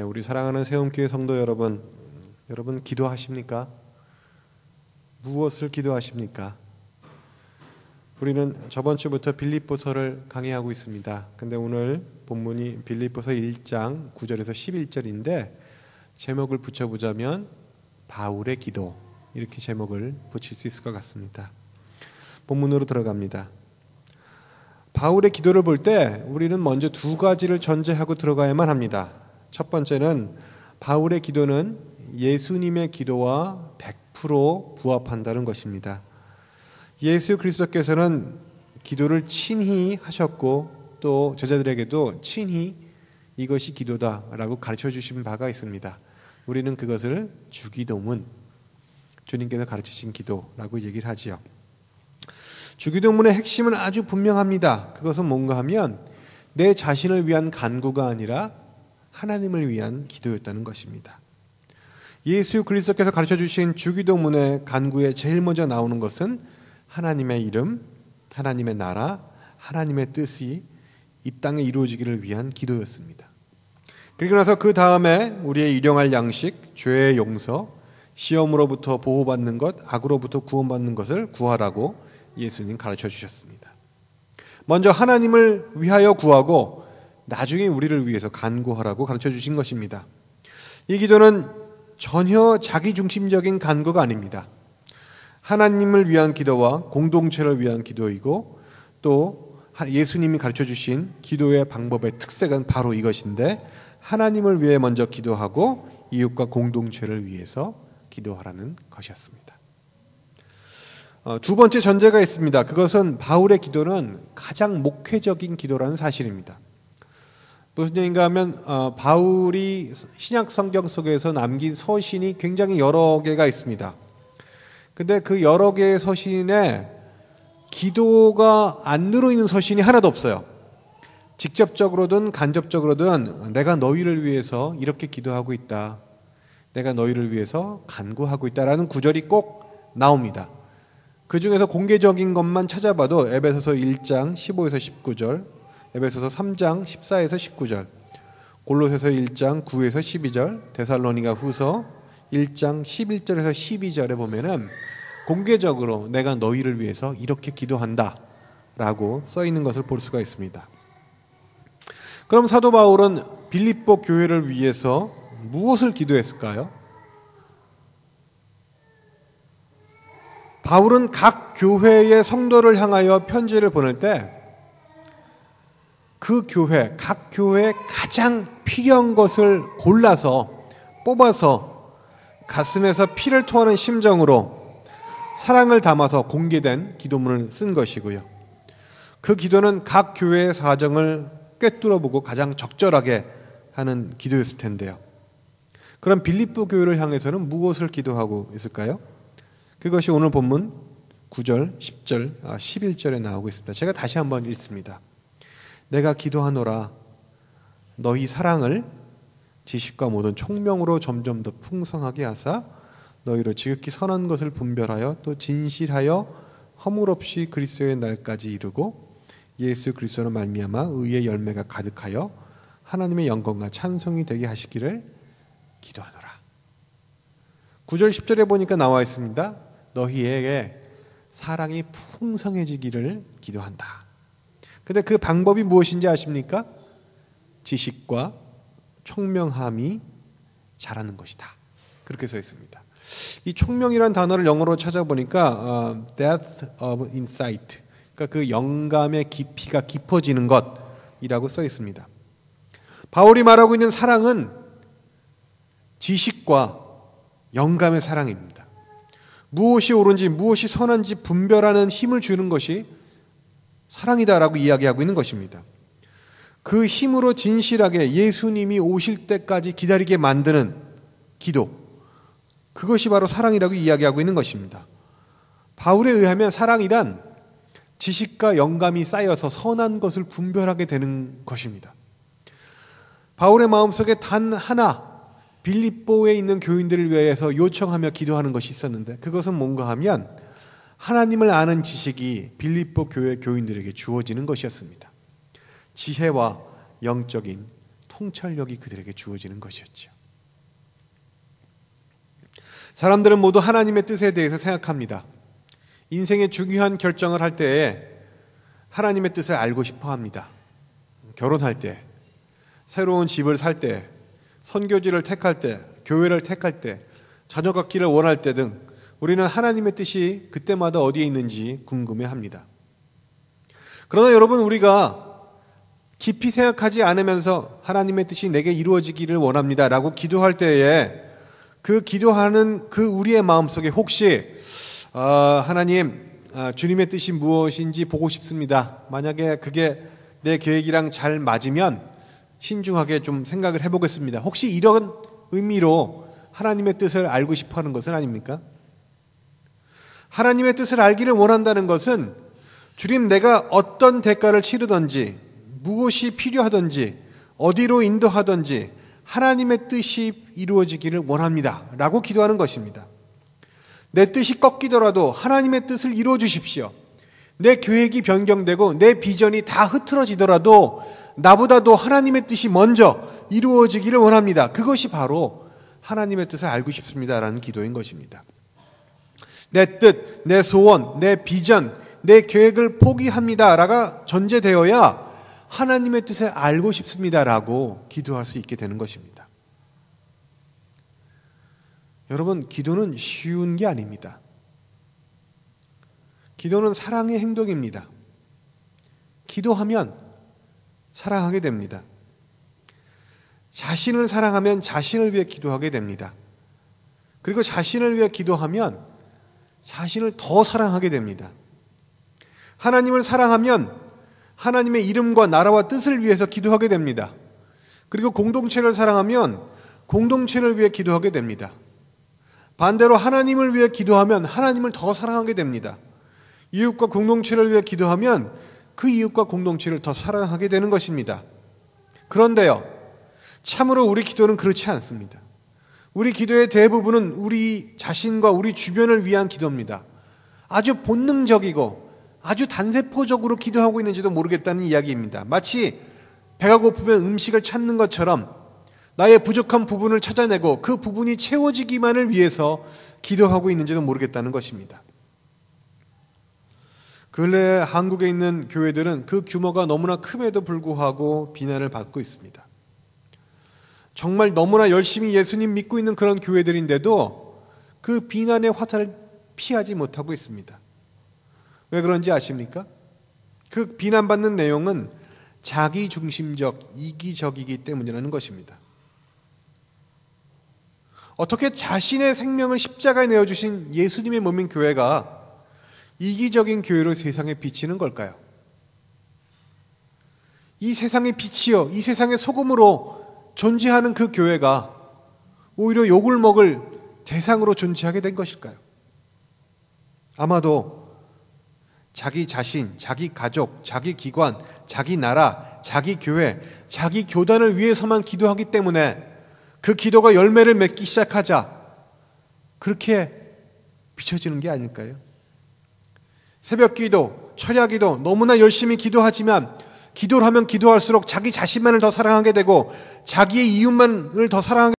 우리 사랑하는 세움교회 성도 여러분, 기도하십니까? 무엇을 기도하십니까? 우리는 저번 주부터 빌립보서를 강의하고 있습니다. 근데 오늘 본문이 빌립보서 1장 9절에서 11절인데 제목을 붙여보자면 바울의 기도, 이렇게 제목을 붙일 수 있을 것 같습니다. 본문으로 들어갑니다. 바울의 기도를 볼 때 우리는 먼저 두 가지를 전제하고 들어가야만 합니다. 첫 번째는 바울의 기도는 예수님의 기도와 100% 부합한다는 것입니다. 예수 그리스도께서는 기도를 친히 하셨고 또 제자들에게도 친히 이것이 기도다라고 가르쳐 주신 바가 있습니다. 우리는 그것을 주기도문, 주님께서 가르치신 기도라고 얘기를 하지요. 주기도문의 핵심은 아주 분명합니다. 그것은 뭔가 하면 내 자신을 위한 간구가 아니라 하나님을 위한 기도였다는 것입니다. 예수 그리스도께서 가르쳐 주신 주기도문의 간구에 제일 먼저 나오는 것은 하나님의 이름, 하나님의 나라, 하나님의 뜻이 이 땅에 이루어지기를 위한 기도였습니다. 그리고 나서 그 다음에 우리의 일용할 양식, 죄의 용서, 시험으로부터 보호받는 것, 악으로부터 구원받는 것을 구하라고 예수님 가르쳐 주셨습니다. 먼저 하나님을 위하여 구하고 나중에 우리를 위해서 간구하라고 가르쳐 주신 것입니다. 이 기도는 전혀 자기중심적인 간구가 아닙니다. 하나님을 위한 기도와 공동체를 위한 기도이고 또 예수님이 가르쳐 주신 기도의 방법의 특색은 바로 이것인데 하나님을 위해 먼저 기도하고 이웃과 공동체를 위해서 기도하라는 것이었습니다. 두 번째 전제가 있습니다. 그것은 바울의 기도는 가장 목회적인 기도라는 사실입니다. 무슨 얘기인가 하면 바울이 신약 성경 속에서 남긴 서신이 굉장히 여러 개가 있습니다. 근데 그 여러 개의 서신에 기도가 안 들어있는 서신이 하나도 없어요. 직접적으로든 간접적으로든 내가 너희를 위해서 이렇게 기도하고 있다, 내가 너희를 위해서 간구하고 있다라는 구절이 꼭 나옵니다. 그 중에서 공개적인 것만 찾아봐도 에베소서 1장 15에서 19절, 에베소서 3장 14에서 19절, 골로새서 1장 9에서 12절, 데살로니가 후서 1장 11절에서 12절에 보면은 공개적으로 내가 너희를 위해서 이렇게 기도한다 라고 써 있는 것을 볼 수가 있습니다. 그럼 사도 바울은 빌립보 교회를 위해서 무엇을 기도했을까요? 바울은 각 교회의 성도를 향하여 편지를 보낼 때 그 교회, 각 교회에 가장 필요한 것을 골라서 뽑아서 가슴에서 피를 토하는 심정으로 사랑을 담아서 공개된 기도문을 쓴 것이고요. 그 기도는 각 교회의 사정을 꿰뚫어보고 가장 적절하게 하는 기도였을 텐데요. 그럼 빌립보 교회를 향해서는 무엇을 기도하고 있을까요? 그것이 오늘 본문 9절, 10절, 11절에 나오고 있습니다. 제가 다시 한번 읽습니다. 내가 기도하노라 너희 사랑을 지식과 모든 총명으로 점점 더 풍성하게 하사 너희로 지극히 선한 것을 분별하여 또 진실하여 허물 없이 그리스도의 날까지 이루고 예수 그리스도로 말미암아 의의 열매가 가득하여 하나님의 영광과 찬송이 되게 하시기를 기도하노라. 9절 10절에 보니까 나와 있습니다. 너희에게 사랑이 풍성해지기를 기도한다. 근데 그 방법이 무엇인지 아십니까? 지식과 총명함이 자라는 것이다. 그렇게 써 있습니다. 이 총명이라는 단어를 영어로 찾아보니까 depth of insight, 그러니까 그 영감의 깊이가 깊어지는 것이라고 써 있습니다. 바울이 말하고 있는 사랑은 지식과 영감의 사랑입니다. 무엇이 옳은지 무엇이 선한지 분별하는 힘을 주는 것이 사랑이다라고 이야기하고 있는 것입니다. 그 힘으로 진실하게 예수님이 오실 때까지 기다리게 만드는 기도, 그것이 바로 사랑이라고 이야기하고 있는 것입니다. 바울에 의하면 사랑이란 지식과 영감이 쌓여서 선한 것을 분별하게 되는 것입니다. 바울의 마음속에 단 하나 빌립보에 있는 교인들을 위해서 요청하며 기도하는 것이 있었는데 그것은 뭔가 하면 하나님을 아는 지식이 빌립보 교회 교인들에게 주어지는 것이었습니다. 지혜와 영적인 통찰력이 그들에게 주어지는 것이었죠. 사람들은 모두 하나님의 뜻에 대해서 생각합니다. 인생의 중요한 결정을 할 때에 하나님의 뜻을 알고 싶어 합니다. 결혼할 때, 새로운 집을 살 때, 선교지를 택할 때, 교회를 택할 때, 자녀 갖기를 원할 때 등 우리는 하나님의 뜻이 그때마다 어디에 있는지 궁금해합니다. 그러나 여러분, 우리가 깊이 생각하지 않으면서 하나님의 뜻이 내게 이루어지기를 원합니다 라고 기도할 때에 그 기도하는 그 우리의 마음속에 혹시 하나님, 주님의 뜻이 무엇인지 보고 싶습니다. 만약에 그게 내 계획이랑 잘 맞으면 신중하게 좀 생각을 해보겠습니다. 혹시 이런 의미로 하나님의 뜻을 알고 싶어하는 것은 아닙니까? 하나님의 뜻을 알기를 원한다는 것은 주님, 내가 어떤 대가를 치르든지 무엇이 필요하든지 어디로 인도하든지 하나님의 뜻이 이루어지기를 원합니다 라고 기도하는 것입니다. 내 뜻이 꺾이더라도 하나님의 뜻을 이루어 주십시오. 내 계획이 변경되고 내 비전이 다 흐트러지더라도 나보다도 하나님의 뜻이 먼저 이루어지기를 원합니다. 그것이 바로 하나님의 뜻을 알고 싶습니다라는 기도인 것입니다. 내 뜻, 내 소원, 내 비전, 내 계획을 포기합니다라가 전제되어야 하나님의 뜻을 알고 싶습니다라고 기도할 수 있게 되는 것입니다. 여러분, 기도는 쉬운 게 아닙니다. 기도는 사랑의 행동입니다. 기도하면 사랑하게 됩니다. 자신을 사랑하면 자신을 위해 기도하게 됩니다. 그리고 자신을 위해 기도하면 자신을 더 사랑하게 됩니다. 하나님을 사랑하면 하나님의 이름과 나라와 뜻을 위해서 기도하게 됩니다. 그리고 공동체를 사랑하면 공동체를 위해 기도하게 됩니다. 반대로 하나님을 위해 기도하면 하나님을 더 사랑하게 됩니다. 이웃과 공동체를 위해 기도하면 그 이웃과 공동체를 더 사랑하게 되는 것입니다. 그런데요, 참으로 우리 기도는 그렇지 않습니다. 우리 기도의 대부분은 우리 자신과 우리 주변을 위한 기도입니다. 아주 본능적이고 아주 단세포적으로 기도하고 있는지도 모르겠다는 이야기입니다. 마치 배가 고프면 음식을 찾는 것처럼 나의 부족한 부분을 찾아내고 그 부분이 채워지기만을 위해서 기도하고 있는지도 모르겠다는 것입니다. 근래 한국에 있는 교회들은 그 규모가 너무나 큼에도 불구하고 비난을 받고 있습니다. 정말 너무나 열심히 예수님 믿고 있는 그런 교회들인데도 그 비난의 화살을 피하지 못하고 있습니다. 왜 그런지 아십니까? 그 비난받는 내용은 자기중심적, 이기적이기 때문이라는 것입니다. 어떻게 자신의 생명을 십자가에 내어주신 예수님의 몸인 교회가 이기적인 교회로 세상에 비치는 걸까요? 이 세상의 빛이요, 이 세상의 소금으로 존재하는 그 교회가 오히려 욕을 먹을 대상으로 존재하게 된 것일까요? 아마도 자기 자신, 자기 가족, 자기 기관, 자기 나라, 자기 교회, 자기 교단을 위해서만 기도하기 때문에 그 기도가 열매를 맺기 시작하자 그렇게 비춰지는 게 아닐까요? 새벽 기도, 철야 기도 너무나 열심히 기도하지만 기도를 하면 기도할수록 자기 자신만을 더 사랑하게 되고 자기의 이웃만을 더 사랑하게